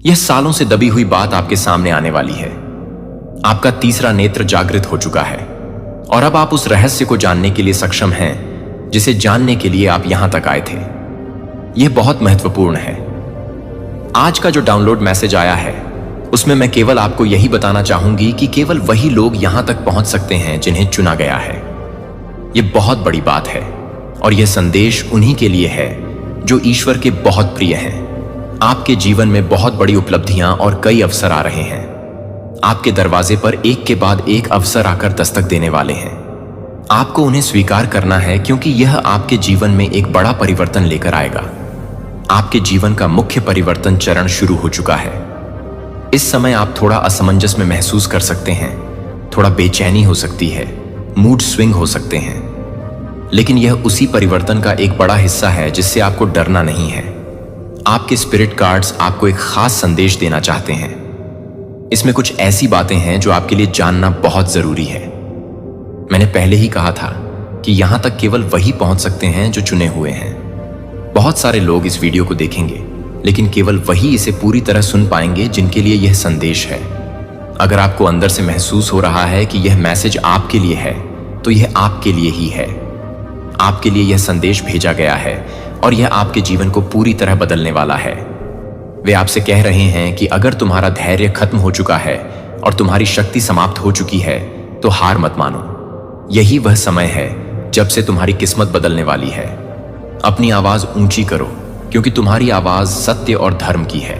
यह सालों से दबी हुई बात आपके सामने आने वाली है। आपका तीसरा नेत्र जागृत हो चुका है और अब आप उस रहस्य को जानने के लिए सक्षम हैं जिसे जानने के लिए आप यहां तक आए थे। यह बहुत महत्वपूर्ण है। आज का जो डाउनलोड मैसेज आया है उसमें मैं केवल आपको यही बताना चाहूंगी कि केवल वही लोग यहां तक पहुंच सकते हैं जिन्हें चुना गया है। यह बहुत बड़ी बात है और यह संदेश उन्हीं के लिए है जो ईश्वर के बहुत प्रिय हैं। आपके जीवन में बहुत बड़ी उपलब्धियां और कई अवसर आ रहे हैं। आपके दरवाजे पर एक के बाद एक अवसर आकर दस्तक देने वाले हैं। आपको उन्हें स्वीकार करना है क्योंकि यह आपके जीवन में एक बड़ा परिवर्तन लेकर आएगा। आपके जीवन का मुख्य परिवर्तन चरण शुरू हो चुका है। इस समय आप थोड़ा असमंजस में महसूस कर सकते हैं, थोड़ा बेचैनी हो सकती है, मूड स्विंग हो सकते हैं, लेकिन यह उसी परिवर्तन का एक बड़ा हिस्सा है जिससे आपको डरना नहीं है। आपके स्पिरिट कार्ड्स आपको एक खास संदेश देना चाहते हैं। इसमें कुछ ऐसी बातें हैं जो आपके लिए जानना बहुत जरूरी है। मैंने पहले ही कहा था कि यहां तक केवल वही पहुंच सकते हैं जो चुने हुए हैं। बहुत सारे लोग इस वीडियो को देखेंगे, लेकिन केवल वही इसे पूरी तरह सुन पाएंगे जिनके लिए यह संदेश है। अगर आपको अंदर से महसूस हो रहा है कि यह मैसेज आपके लिए है, तो यह आपके लिए ही है। आपके लिए यह संदेश भेजा गया है और यह आपके जीवन को पूरी तरह बदलने वाला है। वे आपसे कह रहे हैं कि अगर तुम्हारा धैर्य खत्म हो चुका है और तुम्हारी शक्ति समाप्त हो चुकी है तो हार मत मानो। यही वह समय है जब से तुम्हारी किस्मत बदलने वाली है। अपनी आवाज ऊंची करो क्योंकि तुम्हारी आवाज सत्य और धर्म की है।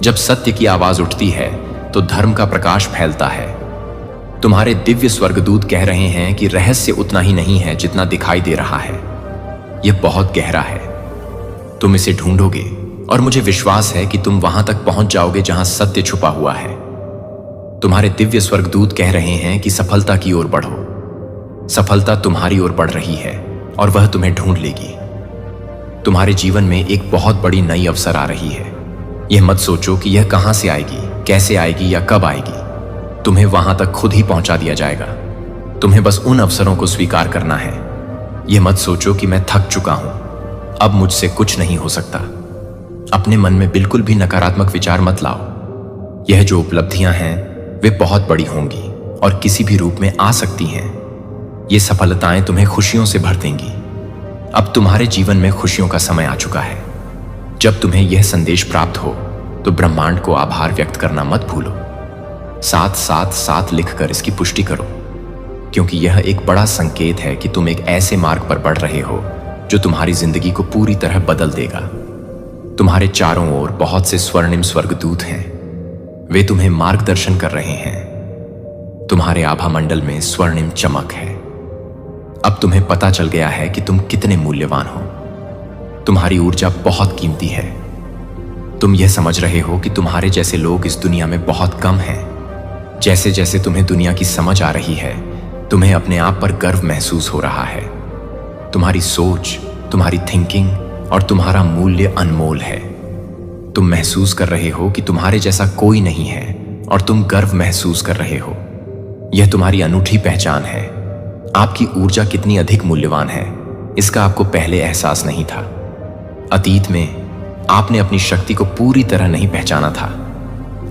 जब सत्य की आवाज उठती है तो धर्म का प्रकाश फैलता है। तुम्हारे दिव्य स्वर्गदूत कह रहे हैं कि रहस्य उतना ही नहीं है जितना दिखाई दे रहा है। यह बहुत गहरा है। तुम इसे ढूंढोगे और मुझे विश्वास है कि तुम वहां तक पहुंच जाओगे जहां सत्य छुपा हुआ है। तुम्हारे दिव्य स्वर्गदूत कह रहे हैं कि सफलता की ओर बढ़ो। सफलता तुम्हारी ओर बढ़ रही है और वह तुम्हें ढूंढ लेगी। तुम्हारे जीवन में एक बहुत बड़ी नई अवसर आ रही है। यह मत सोचो कि यह कहां से आएगी, कैसे आएगी या कब आएगी। तुम्हें वहां तक खुद ही पहुंचा दिया जाएगा। तुम्हें बस उन अवसरों को स्वीकार करना है। यह मत सोचो कि मैं थक चुका हूं, अब मुझसे कुछ नहीं हो सकता। अपने मन में बिल्कुल भी नकारात्मक विचार मत लाओ। यह जो उपलब्धियां हैं वे बहुत बड़ी होंगी और किसी भी रूप में आ सकती हैं। ये सफलताएं तुम्हें खुशियों से भर देंगी। अब तुम्हारे जीवन में खुशियों का समय आ चुका है। जब तुम्हें यह संदेश प्राप्त हो तो ब्रह्मांड को आभार व्यक्त करना मत भूलो। 777 लिखकर इसकी पुष्टि करो, क्योंकि यह एक बड़ा संकेत है कि तुम एक ऐसे मार्ग पर बढ़ रहे हो जो तुम्हारी जिंदगी को पूरी तरह बदल देगा। तुम्हारे चारों ओर बहुत से स्वर्णिम स्वर्गदूत हैं। वे तुम्हें मार्गदर्शन कर रहे हैं। तुम्हारे आभा मंडल में स्वर्णिम चमक है। अब तुम्हें पता चल गया है कि तुम कितने मूल्यवान हो। तुम्हारी ऊर्जा बहुत कीमती है। तुम यह समझ रहे हो कि तुम्हारे जैसे लोग इस दुनिया में बहुत कम हैं। जैसे जैसे तुम्हें दुनिया की समझ आ रही है, तुम्हें अपने आप पर गर्व महसूस हो रहा है। तुम्हारी सोच, तुम्हारी थिंकिंग और तुम्हारा मूल्य अनमोल है। तुम महसूस कर रहे हो कि तुम्हारे जैसा कोई नहीं है और तुम गर्व महसूस कर रहे हो। यह तुम्हारी अनूठी पहचान है। आपकी ऊर्जा कितनी अधिक मूल्यवान है, इसका आपको पहले एहसास नहीं था। अतीत में आपने अपनी शक्ति को पूरी तरह नहीं पहचाना था।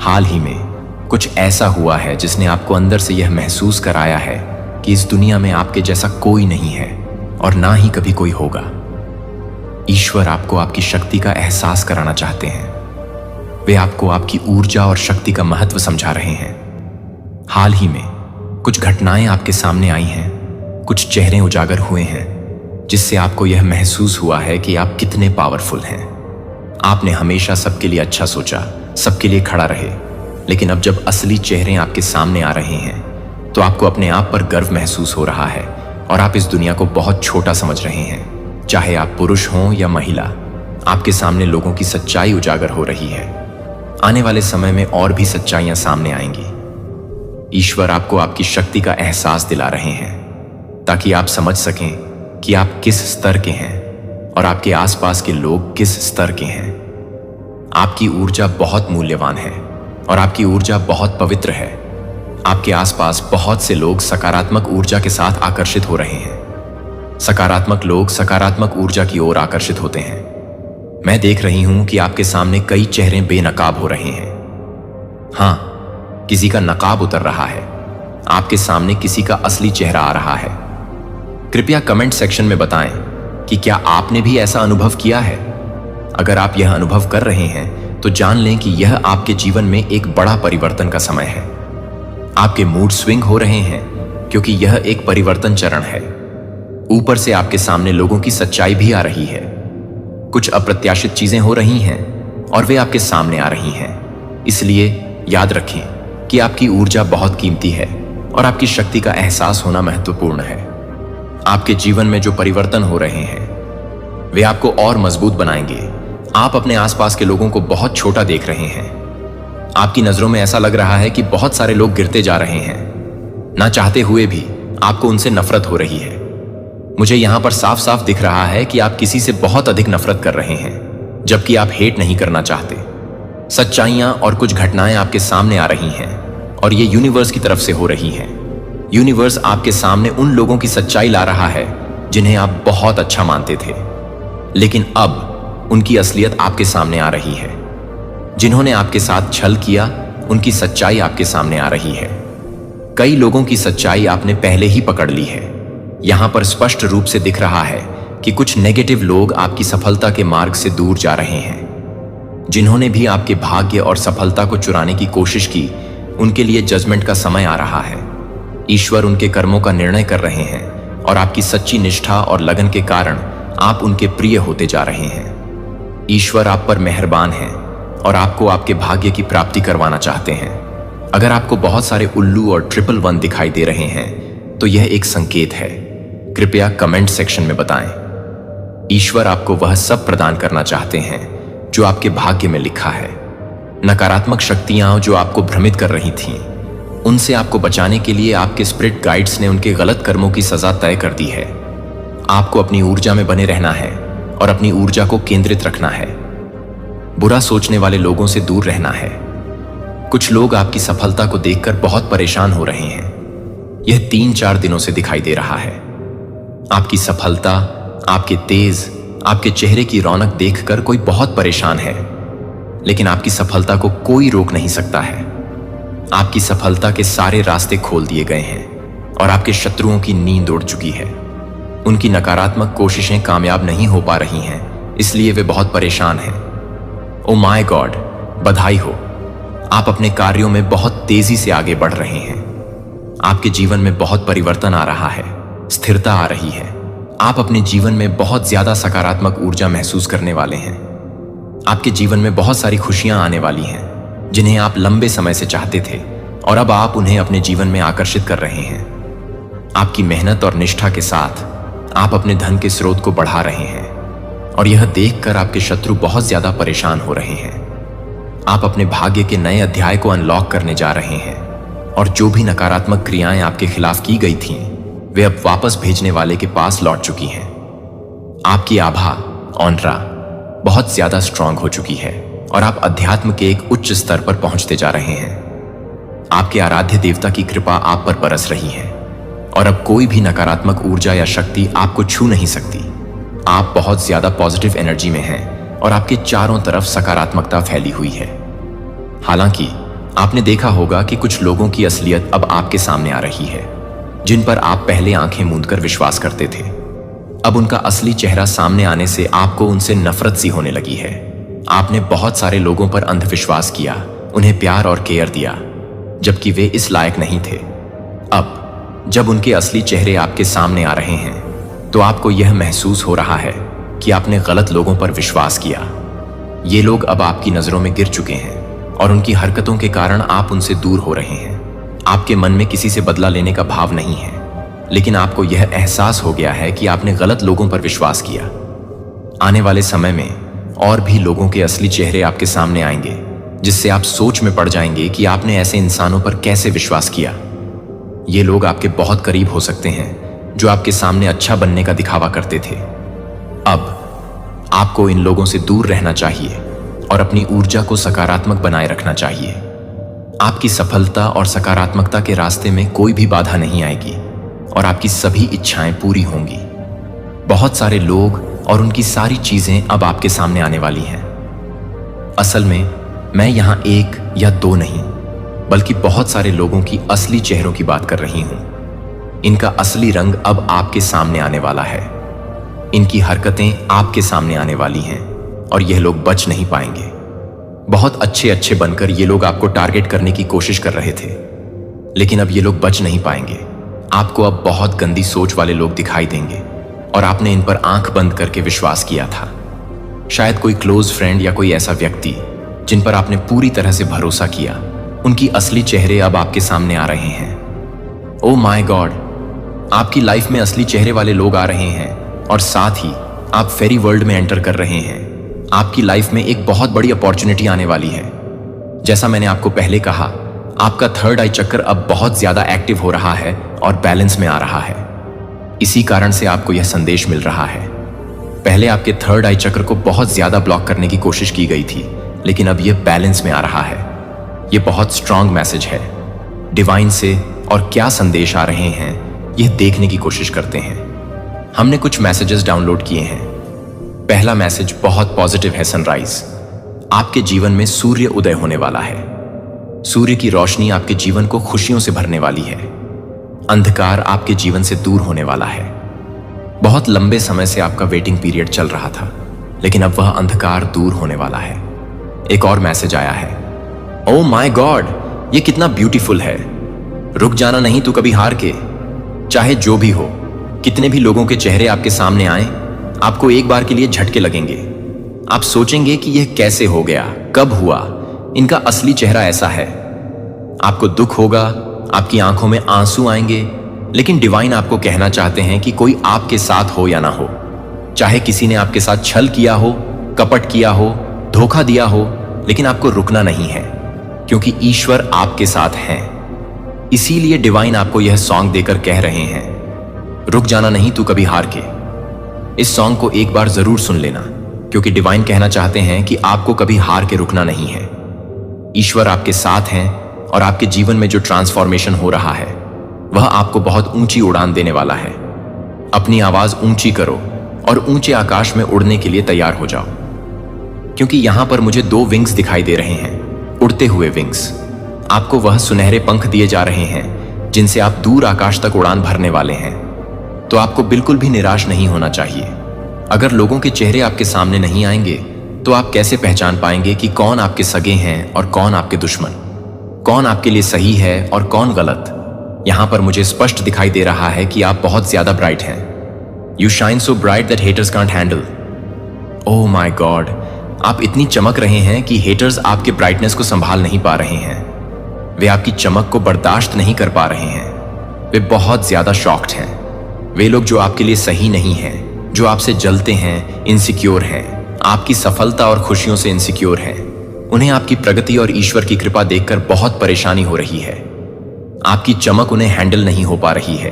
हाल ही में कुछ ऐसा हुआ है जिसने आपको अंदर से यह महसूस कराया है कि इस दुनिया में आपके जैसा कोई नहीं है और ना ही कभी कोई होगा। ईश्वर आपको आपकी शक्ति का एहसास कराना चाहते हैं। वे आपको आपकी ऊर्जा और शक्ति का महत्व समझा रहे हैं। हाल ही में कुछ घटनाएं आपके सामने आई हैं, कुछ चेहरे उजागर हुए हैं, जिससे आपको यह महसूस हुआ है कि आप कितने पावरफुल हैं। आपने हमेशा सबके लिए अच्छा सोचा, सबके लिए खड़ा रहे, लेकिन अब जब असली चेहरे आपके सामने आ रहे हैं तो आपको अपने आप पर गर्व महसूस हो रहा है और आप इस दुनिया को बहुत छोटा समझ रहे हैं। चाहे आप पुरुष हों या महिला, आपके सामने लोगों की सच्चाई उजागर हो रही है। आने वाले समय में और भी सच्चाइयां सामने आएंगी। ईश्वर आपको आपकी शक्ति का एहसास दिला रहे हैं ताकि आप समझ सकें कि आप किस स्तर के हैं और आपके आसपास के लोग किस स्तर के हैं। आपकी ऊर्जा बहुत मूल्यवान है और आपकी ऊर्जा बहुत पवित्र है। आपके आसपास बहुत से लोग सकारात्मक ऊर्जा के साथ आकर्षित हो रहे हैं। सकारात्मक लोग सकारात्मक ऊर्जा की ओर आकर्षित होते हैं। मैं देख रही हूं कि आपके सामने कई चेहरे बेनकाब हो रहे हैं। हाँ, किसी का नकाब उतर रहा है। आपके सामने किसी का असली चेहरा आ रहा है। कृपया कमेंट सेक्शन में बताएं कि क्या आपने भी ऐसा अनुभव किया है। अगर आप यह अनुभव कर रहे हैं तो जान लें कि यह आपके जीवन में एक बड़ा परिवर्तन का समय है। आपके मूड स्विंग हो रहे हैं क्योंकि यह एक परिवर्तन चरण है। ऊपर से आपके सामने लोगों की सच्चाई भी आ रही है। कुछ अप्रत्याशित चीजें हो रही हैं और वे आपके सामने आ रही हैं। इसलिए याद रखें कि आपकी ऊर्जा बहुत कीमती है और आपकी शक्ति का एहसास होना महत्वपूर्ण है। आपके जीवन में जो परिवर्तन हो रहे हैं वे आपको और मजबूत बनाएंगे। आप अपने आसपास के लोगों को बहुत छोटा देख रहे हैं। आपकी नजरों में ऐसा लग रहा है कि बहुत सारे लोग गिरते जा रहे हैं। ना चाहते हुए भी आपको उनसे नफरत हो रही है। मुझे यहां पर साफ साफ दिख रहा है कि आप किसी से बहुत अधिक नफरत कर रहे हैं, जबकि आप हेट नहीं करना चाहते। सच्चाइयां और कुछ घटनाएं आपके सामने आ रही हैं और ये यूनिवर्स की तरफ से हो रही हैं। यूनिवर्स आपके सामने उन लोगों की सच्चाई ला रहा है जिन्हें आप बहुत अच्छा मानते थे, लेकिन अब उनकी असलियत आपके सामने आ रही है। जिन्होंने आपके साथ छल किया, उनकी सच्चाई आपके सामने आ रही है। कई लोगों की सच्चाई आपने पहले ही पकड़ ली है। यहां पर स्पष्ट रूप से दिख रहा है कि कुछ नेगेटिव लोग आपकी सफलता के मार्ग से दूर जा रहे हैं। जिन्होंने भी आपके भाग्य और सफलता को चुराने की कोशिश की, उनके लिए जजमेंट का समय आ रहा है। ईश्वर उनके कर्मों का निर्णय कर रहे हैं और आपकी सच्ची निष्ठा और लगन के कारण आप उनके प्रिय होते जा रहे हैं। ईश्वर आप पर मेहरबान हैं और आपको आपके भाग्य की प्राप्ति करवाना चाहते हैं। अगर आपको बहुत सारे उल्लू और 111 दिखाई दे रहे हैं तो यह एक संकेत है। कृपया कमेंट सेक्शन में बताएं। ईश्वर आपको वह सब प्रदान करना चाहते हैं जो आपके भाग्य में लिखा है। नकारात्मक शक्तियां जो आपको भ्रमित कर रही थीं, उनसे आपको बचाने के लिए आपके स्पिरिट गाइड्स ने उनके गलत कर्मों की सजा तय कर दी है। आपको अपनी ऊर्जा में बने रहना है और अपनी ऊर्जा को केंद्रित रखना है। बुरा सोचने वाले लोगों से दूर रहना है। कुछ लोग आपकी सफलता को देखकर बहुत परेशान हो रहे हैं। यह 3-4 दिनों से दिखाई दे रहा है। आपकी सफलता, आपके तेज, आपके चेहरे की रौनक देखकर कोई बहुत परेशान है, लेकिन आपकी सफलता को कोई रोक नहीं सकता है। आपकी सफलता के सारे रास्ते खोल दिए गए हैं और आपके शत्रुओं की नींद उड़ चुकी है। उनकी नकारात्मक कोशिशें कामयाब नहीं हो पा रही हैं, इसलिए वे बहुत परेशान हैं। ओ माय गॉड, बधाई हो, आप अपने कार्यों में बहुत तेजी से आगे बढ़ रहे हैं। आपके जीवन में बहुत परिवर्तन आ रहा है, स्थिरता आ रही है। आप अपने जीवन में बहुत ज्यादा सकारात्मक ऊर्जा महसूस करने वाले हैं। आपके जीवन में बहुत सारी खुशियां आने वाली हैं जिन्हें आप लंबे समय से चाहते थे और अब आप उन्हें अपने जीवन में आकर्षित कर रहे हैं। आपकी मेहनत और निष्ठा के साथ आप अपने धन के स्रोत को बढ़ा रहे हैं और यह देखकर आपके शत्रु बहुत ज्यादा परेशान हो रहे हैं। आप अपने भाग्य के नए अध्याय को अनलॉक करने जा रहे हैं और जो भी नकारात्मक क्रियाएं आपके खिलाफ की गई थीं, वे अब वापस भेजने वाले के पास लौट चुकी हैं। आपकी आभा, ऑनरा बहुत ज्यादा स्ट्रांग हो चुकी है और आप अध्यात्म के एक उच्च स्तर पर पहुंचते जा रहे हैं। आपके आराध्य देवता की कृपा आप पर बरस रही है और अब कोई भी नकारात्मक ऊर्जा या शक्ति आपको छू नहीं सकती। आप बहुत ज्यादा पॉजिटिव एनर्जी में हैं और आपके चारों तरफ सकारात्मकता फैली हुई है। हालांकि आपने देखा होगा कि कुछ लोगों की असलियत अब आपके सामने आ रही है, जिन पर आप पहले आंखें मूंदकर विश्वास करते थे। अब उनका असली चेहरा सामने आने से आपको उनसे नफरत सी होने लगी है। आपने बहुत सारे लोगों पर अंधविश्वास किया, उन्हें प्यार और केयर दिया, जबकि वे इस लायक नहीं थे। अब जब उनके असली चेहरे आपके सामने आ रहे हैं तो आपको यह महसूस हो रहा है कि आपने गलत लोगों पर विश्वास किया। ये लोग अब आपकी नजरों में गिर चुके हैं और उनकी हरकतों के कारण आप उनसे दूर हो रहे हैं। आपके मन में किसी से बदला लेने का भाव नहीं है, लेकिन आपको यह एहसास हो गया है कि आपने गलत लोगों पर विश्वास किया। आने वाले समय में और भी लोगों के असली चेहरे आपके सामने आएंगे, जिससे आप सोच में पड़ जाएंगे कि आपने ऐसे इंसानों पर कैसे विश्वास किया। ये लोग आपके बहुत करीब हो सकते हैं जो आपके सामने अच्छा बनने का दिखावा करते थे। अब आपको इन लोगों से दूर रहना चाहिए और अपनी ऊर्जा को सकारात्मक बनाए रखना चाहिए। आपकी सफलता और सकारात्मकता के रास्ते में कोई भी बाधा नहीं आएगी और आपकी सभी इच्छाएं पूरी होंगी। बहुत सारे लोग और उनकी सारी चीजें अब आपके सामने आने वाली हैं। असल में मैं यहां एक या दो नहीं, बल्कि बहुत सारे लोगों की असली चेहरों की बात कर रही हूं। इनका असली रंग अब आपके सामने आने वाला है। इनकी हरकतें आपके सामने आने वाली हैं और यह लोग बच नहीं पाएंगे। बहुत अच्छे अच्छे बनकर ये लोग आपको टारगेट करने की कोशिश कर रहे थे, लेकिन अब ये लोग बच नहीं पाएंगे। आपको अब बहुत गंदी सोच वाले लोग दिखाई देंगे और आपने इन पर आंख बंद करके विश्वास किया था। शायद कोई क्लोज फ्रेंड या कोई ऐसा व्यक्ति जिन पर आपने पूरी तरह से भरोसा किया, उनकी असली चेहरे अब आपके सामने आ रहे हैं। ओह माय गॉड, आपकी लाइफ में असली चेहरे वाले लोग आ रहे हैं और साथ ही आप फेरी वर्ल्ड में एंटर कर रहे हैं। आपकी लाइफ में एक बहुत बड़ी अपॉर्चुनिटी आने वाली है। जैसा मैंने आपको पहले कहा, आपका थर्ड आई चक्र अब बहुत ज्यादा एक्टिव हो रहा है और बैलेंस में आ रहा है। इसी कारण से आपको यह संदेश मिल रहा है। पहले आपके थर्ड आई चक्र को बहुत ज्यादा ब्लॉक करने की कोशिश की गई थी, लेकिन अब यह बैलेंस में आ रहा है। यह बहुत स्ट्रांग मैसेज है। डिवाइन से और क्या संदेश आ रहे हैं यह देखने की कोशिश करते हैं। हमने कुछ मैसेजेस डाउनलोड किए हैं। पहला मैसेज बहुत पॉजिटिव है। सनराइज, आपके जीवन में सूर्य उदय होने वाला है। सूर्य की रोशनी आपके जीवन को खुशियों से भरने वाली है। अंधकार आपके जीवन से दूर होने वाला है। बहुत लंबे समय से आपका वेटिंग पीरियड चल रहा था, लेकिन अब वह अंधकार दूर होने वाला है। एक और मैसेज आया है। ओह माय गॉड, ये कितना ब्यूटीफुल है। रुक जाना नहीं तू कभी हार के। चाहे जो भी हो, कितने भी लोगों के चेहरे आपके सामने आए, आपको एक बार के लिए झटके लगेंगे। आप सोचेंगे कि यह कैसे हो गया, कब हुआ। इनका असली चेहरा ऐसा है। आपको दुख होगा, आपकी आंखों में आंसू आएंगे, लेकिन डिवाइन आपको कहना चाहते हैं कि कोई आपके साथ हो या ना हो, चाहे किसी ने आपके साथ छल किया हो, कपट किया हो, धोखा दिया हो, लेकिन आपको रुकना नहीं है, क्योंकि ईश्वर आपके साथ हैं। इसीलिए डिवाइन आपको यह सॉन्ग देकर कह रहे हैं, रुक जाना नहीं तू कभी हार के। इस सॉन्ग को एक बार जरूर सुन लेना, क्योंकि डिवाइन कहना चाहते हैं कि आपको कभी हार के रुकना नहीं है। ईश्वर आपके साथ हैं और आपके जीवन में जो ट्रांसफॉर्मेशन हो रहा है वह आपको बहुत ऊंची उड़ान देने वाला है। अपनी आवाज ऊंची करो और ऊंचे आकाश में उड़ने के लिए तैयार हो जाओ, क्योंकि यहां पर मुझे 2 विंग्स दिखाई दे रहे हैं, उड़ते हुए विंग्स। आपको वह सुनहरे पंख दिए जा रहे हैं जिनसे आप दूर आकाश तक उड़ान भरने वाले हैं। तो आपको बिल्कुल भी निराश नहीं होना चाहिए। अगर लोगों के चेहरे आपके सामने नहीं आएंगे तो आप कैसे पहचान पाएंगे कि कौन आपके सगे हैं और कौन आपके दुश्मन, कौन आपके लिए सही है और कौन गलत। यहां पर मुझे स्पष्ट दिखाई दे रहा है कि आप बहुत ज्यादा ब्राइट हैं। You shine so bright that haters can't handle. Oh my God, आप इतनी चमक रहे हैं कि हेटर्स आपके ब्राइटनेस को संभाल नहीं पा रहे हैं। वे आपकी चमक को बर्दाश्त नहीं कर पा रहे हैं। वे बहुत ज्यादा शॉक्ड हैं। वे लोग जो आपके लिए सही नहीं हैं, जो आपसे जलते हैं, इनसिक्योर हैं, आपकी सफलता और खुशियों से इनसिक्योर हैं, उन्हें आपकी प्रगति और ईश्वर की कृपा देखकर बहुत परेशानी हो रही है। आपकी चमक उन्हें हैंडल नहीं हो पा रही है।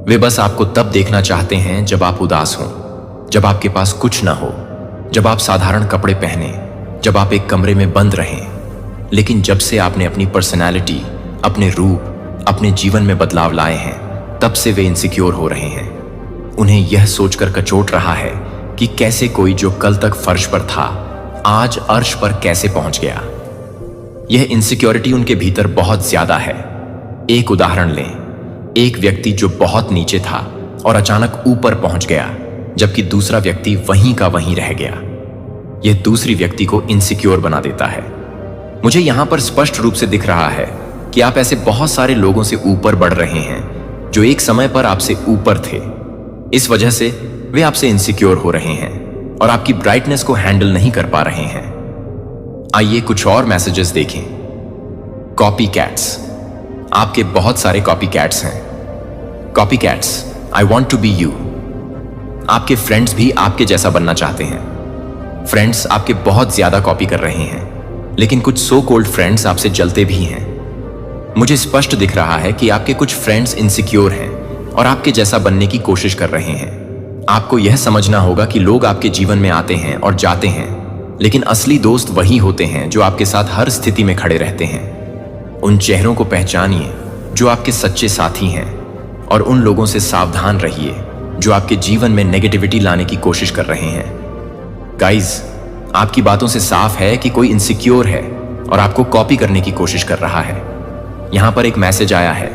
वे बस आपको तब देखना चाहते हैं जब आप उदास हों, जब आपके पास कुछ ना हो, जब आप साधारण कपड़े पहने, जब आप एक कमरे में बंद रहें। लेकिन जब से आपने अपनी पर्सनैलिटी, अपने रूप, अपने जीवन में बदलाव लाए हैं, तब से वे इनसिक्योर हो रहे हैं। उन्हें यह सोचकर कचोट रहा है कि कैसे कोई जो कल तक फर्श पर था आज अर्श पर कैसे पहुंच गया। यह इनसिक्योरिटी उनके भीतर बहुत ज्यादा है। एक उदाहरण लें, एक व्यक्ति जो बहुत नीचे था और अचानक ऊपर पहुंच गया, जबकि दूसरा व्यक्ति वहीं का वहीं रह गया। यह दूसरी व्यक्ति को इनसिक्योर बना देता है। मुझे यहां पर स्पष्ट रूप से दिख रहा है कि आप ऐसे बहुत सारे लोगों से ऊपर बढ़ रहे हैं जो एक समय पर आपसे ऊपर थे। इस वजह से वे आपसे इनसिक्योर हो रहे हैं और आपकी ब्राइटनेस को हैंडल नहीं कर पा रहे हैं। आइए कुछ और मैसेजेस देखें। कॉपी कैट्स, आपके बहुत सारे कॉपी कैट्स हैं। Copy cats, I want to be you. आपके फ्रेंड्स भी आपके जैसा बनना चाहते हैं। फ्रेंड्स आपके बहुत ज्यादा कॉपी कर रहे हैं, लेकिन कुछ सो कॉल्ड फ्रेंड्स आपसे जलते भी हैं। मुझे स्पष्ट दिख रहा है कि आपके कुछ फ्रेंड्स इनसिक्योर हैं और आपके जैसा बनने की कोशिश कर रहे हैं। आपको यह समझना होगा कि लोग आपके जीवन में आते हैं और जाते हैं, लेकिन असली दोस्त वही होते हैं जो आपके साथ हर स्थिति में खड़े रहते हैं। उन चेहरों को पहचानिए जो आपके सच्चे साथी हैं और उन लोगों से सावधान रहिए जो आपके जीवन में नेगेटिविटी लाने की कोशिश कर रहे हैं। गाइस, आपकी बातों से साफ है कि कोई इनसिक्योर है और आपको कॉपी करने की कोशिश कर रहा है। यहां पर एक मैसेज आया है,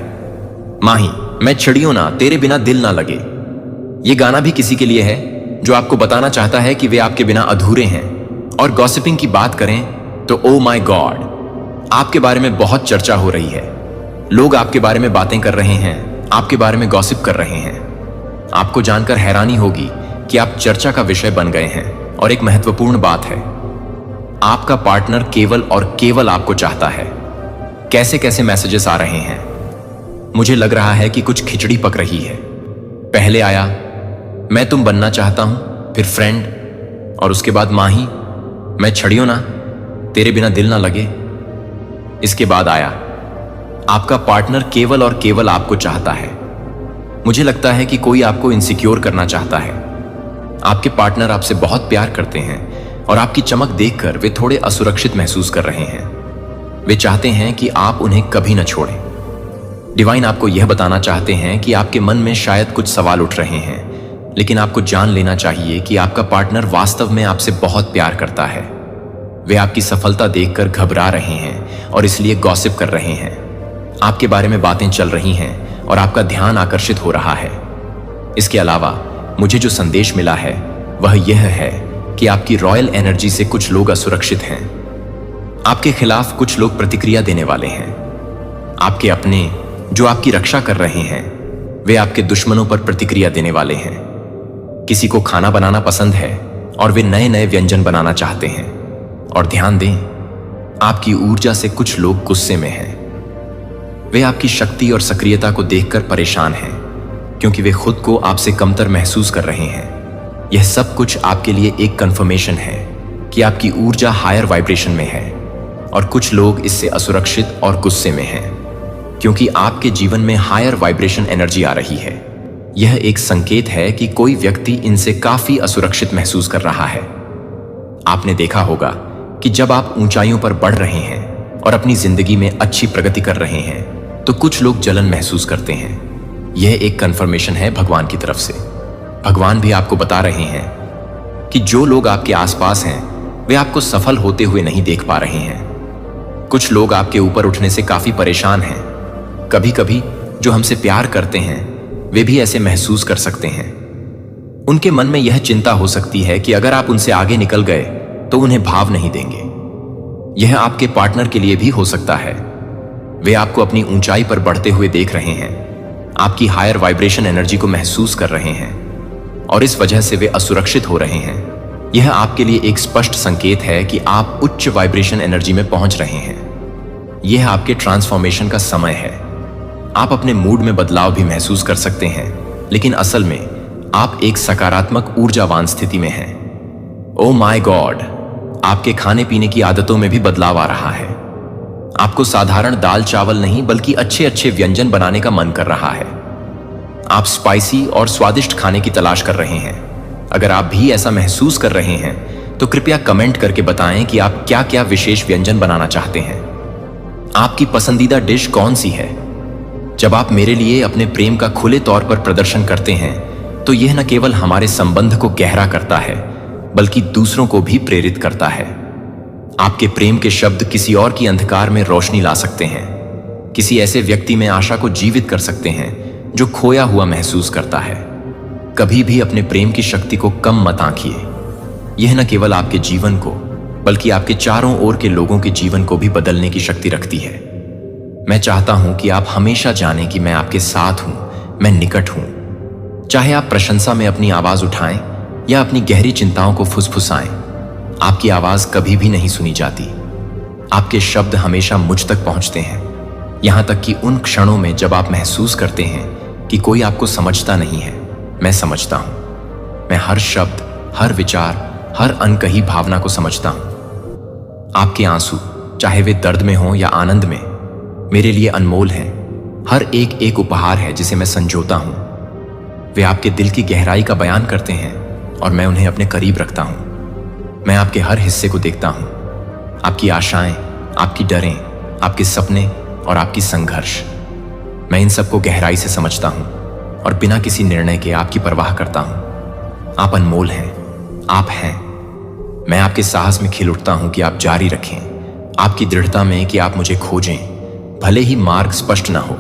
माही मैं चिड़ियों ना, तेरे बिना दिल ना लगे। ये गाना भी किसी के लिए है जो आपको बताना चाहता है कि वे आपके बिना अधूरे हैं। और गॉसिपिंग की बात करें तो ओ माय गॉड, आपके बारे में बहुत चर्चा हो रही है। लोग आपके बारे में बातें कर रहे हैं, आपके बारे में गॉसिप कर रहे हैं। आपको जानकर हैरानी होगी कि आप चर्चा का विषय बन गए हैं। और एक महत्वपूर्ण बात है, आपका पार्टनर केवल और केवल आपको चाहता है। कैसे कैसे मैसेजेस आ रहे हैं। मुझे लग रहा है कि कुछ खिचड़ी पक रही है। पहले आया मैं तुम बनना चाहता हूं, फिर फ्रेंड, और उसके बाद माही मैं छड़ियों ना, तेरे बिना दिल ना लगे। इसके बाद आया आपका पार्टनर केवल और केवल आपको चाहता है। मुझे लगता है कि कोई आपको इनसिक्योर करना चाहता है। आपके पार्टनर आपसे बहुत प्यार करते हैं और आपकी चमक देखकर वे थोड़े असुरक्षित महसूस कर रहे हैं। वे चाहते हैं कि आप उन्हें कभी न छोड़ें। डिवाइन आपको यह बताना चाहते हैं कि आपके मन में शायद कुछ सवाल उठ रहे हैं, लेकिन आपको जान लेना चाहिए कि आपका पार्टनर वास्तव में आपसे बहुत प्यार करता है। वे आपकी सफलता देखकर घबरा रहे हैं और इसलिए गॉसिप कर रहे हैं। आपके बारे में बातें चल रही हैं और आपका ध्यान आकर्षित हो रहा है। इसके अलावा मुझे जो संदेश मिला है वह यह है कि आपकी रॉयल एनर्जी से कुछ लोग असुरक्षित हैं। आपके खिलाफ कुछ लोग प्रतिक्रिया देने वाले हैं। आपके अपने जो आपकी रक्षा कर रहे हैं, वे आपके दुश्मनों पर प्रतिक्रिया देने वाले हैं। किसी को खाना बनाना पसंद है और वे नए नए व्यंजन बनाना चाहते हैं। और ध्यान दें, आपकी ऊर्जा से कुछ लोग गुस्से में हैं। वे आपकी शक्ति और सक्रियता को देखकर परेशान हैं, क्योंकि वे खुद को आपसे कमतर महसूस कर रहे हैं। यह सब कुछ आपके लिए एक कंफर्मेशन है कि आपकी ऊर्जा हायर वाइब्रेशन में है, और कुछ लोग इससे असुरक्षित और गुस्से में हैं, क्योंकि आपके जीवन में हायर वाइब्रेशन एनर्जी आ रही है। यह एक संकेत है कि कोई व्यक्ति इनसे काफी असुरक्षित महसूस कर रहा है। आपने देखा होगा कि जब आप ऊंचाइयों पर बढ़ रहे हैं और अपनी जिंदगी में अच्छी प्रगति कर रहे हैं, तो कुछ लोग जलन महसूस करते हैं। यह एक कंफर्मेशन है भगवान की तरफ से। भगवान भी आपको बता रहे हैं कि जो लोग आपके आसपास हैं, वे आपको सफल होते हुए नहीं देख पा रहे हैं। कुछ लोग आपके ऊपर उठने से काफी परेशान हैं। कभी कभी जो हमसे प्यार करते हैं, वे भी ऐसे महसूस कर सकते हैं। उनके मन में यह चिंता हो सकती है कि अगर आप उनसे आगे निकल गए तो उन्हें भाव नहीं देंगे। यह आपके पार्टनर के लिए भी हो सकता है। वे आपको अपनी ऊंचाई पर बढ़ते हुए देख रहे हैं, आपकी हायर वाइब्रेशन एनर्जी को महसूस कर रहे हैं, और इस वजह से वे असुरक्षित हो रहे हैं। यह आपके लिए एक स्पष्ट संकेत है कि आप उच्च वाइब्रेशन एनर्जी में पहुंच रहे हैं। यह आपके ट्रांसफॉर्मेशन का समय है। आप अपने मूड में बदलाव भी महसूस कर सकते हैं, लेकिन असल में आप एक सकारात्मक ऊर्जावान स्थिति में हैं। ओ माय गॉड, आपके खाने पीने की आदतों में भी बदलाव आ रहा है। आपको साधारण दाल चावल नहीं बल्कि अच्छे अच्छे व्यंजन बनाने का मन कर रहा है। आप स्पाइसी और स्वादिष्ट खाने की तलाश कर रहे हैं। अगर आप भी ऐसा महसूस कर रहे हैं तो कृपया कमेंट करके बताएं कि आप क्या क्या विशेष व्यंजन बनाना चाहते हैं। आपकी पसंदीदा डिश कौन सी है? जब आप मेरे लिए अपने प्रेम का खुले तौर पर प्रदर्शन करते हैं तो यह न केवल हमारे संबंध को गहरा करता है, बल्कि दूसरों को भी प्रेरित करता है। आपके प्रेम के शब्द किसी और की अंधकार में रोशनी ला सकते हैं, किसी ऐसे व्यक्ति में आशा को जीवित कर सकते हैं जो खोया हुआ महसूस करता है। कभी भी अपने प्रेम की शक्ति को कम मत आंकिए। यह न केवल आपके जीवन को बल्कि आपके चारों ओर के लोगों के जीवन को भी बदलने की शक्ति रखती है। मैं चाहता हूं कि आप हमेशा जानें कि मैं आपके साथ हूं, मैं निकट हूं। चाहे आप प्रशंसा में अपनी आवाज उठाएं या अपनी गहरी चिंताओं को फुसफुसाएं, आपकी आवाज कभी भी नहीं सुनी जाती। आपके शब्द हमेशा मुझ तक पहुंचते हैं, यहां तक कि उन क्षणों में जब आप महसूस करते हैं कि कोई आपको समझता नहीं है। मैं समझता हूं। मैं हर शब्द, हर विचार, हर अनकही भावना को समझता हूं। आपके आंसू, चाहे वे दर्द में हों या आनंद में, मेरे लिए अनमोल हैं। हर एक एक उपहार है जिसे मैं संजोता हूं। वे आपके दिल की गहराई का बयान करते हैं और मैं उन्हें अपने करीब रखता हूं। मैं आपके हर हिस्से को देखता हूं, आपकी आशाएं, आपकी डरें, आपके सपने और आपकी संघर्ष। मैं इन सबको गहराई से समझता हूं और बिना किसी निर्णय के आपकी परवाह करता हूं। आप अनमोल हैं, आप हैं। मैं आपके साहस में खिल उठता हूं कि आप जारी रखें, आपकी दृढ़ता में कि आप मुझे खोजें, भले ही मार्ग स्पष्ट ना हो।